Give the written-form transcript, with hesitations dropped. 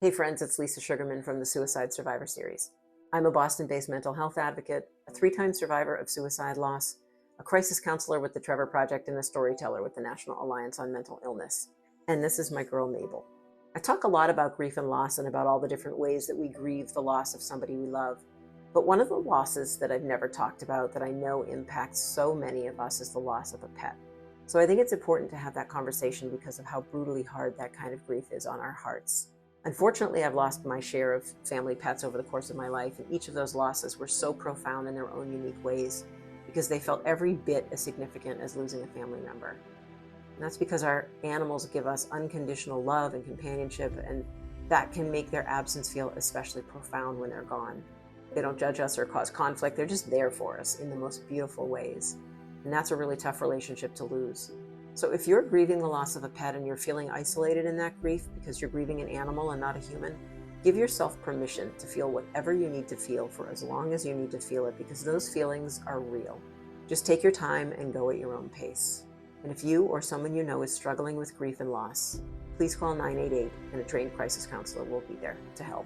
Hey friends, it's Lisa Sugarman from the Suicide Survivor Series. I'm a Boston-based mental health advocate, a 3-time survivor of suicide loss, a crisis counselor with the Trevor Project, and a storyteller with the National Alliance on Mental Illness. And this is my girl, Mabel. I talk a lot about grief and loss and about all the different ways that we grieve the loss of somebody we love. But one of the losses that I've never talked about that I know impacts so many of us is the loss of a pet. So I think it's important to have that conversation because of how brutally hard that kind of grief is on our hearts. Unfortunately, I've lost my share of family pets over the course of my life, and each of those losses were so profound in their own unique ways because they felt every bit as significant as losing a family member. And that's because our animals give us unconditional love and companionship, and that can make their absence feel especially profound when they're gone. They don't judge us or cause conflict. They're just there for us in the most beautiful ways. And that's a really tough relationship to lose. So if you're grieving the loss of a pet and you're feeling isolated in that grief because you're grieving an animal and not a human, give yourself permission to feel whatever you need to feel for as long as you need to feel it, because those feelings are real. Just take your time and go at your own pace. And if you or someone you know is struggling with grief and loss, please call 988 and a trained crisis counselor will be there to help.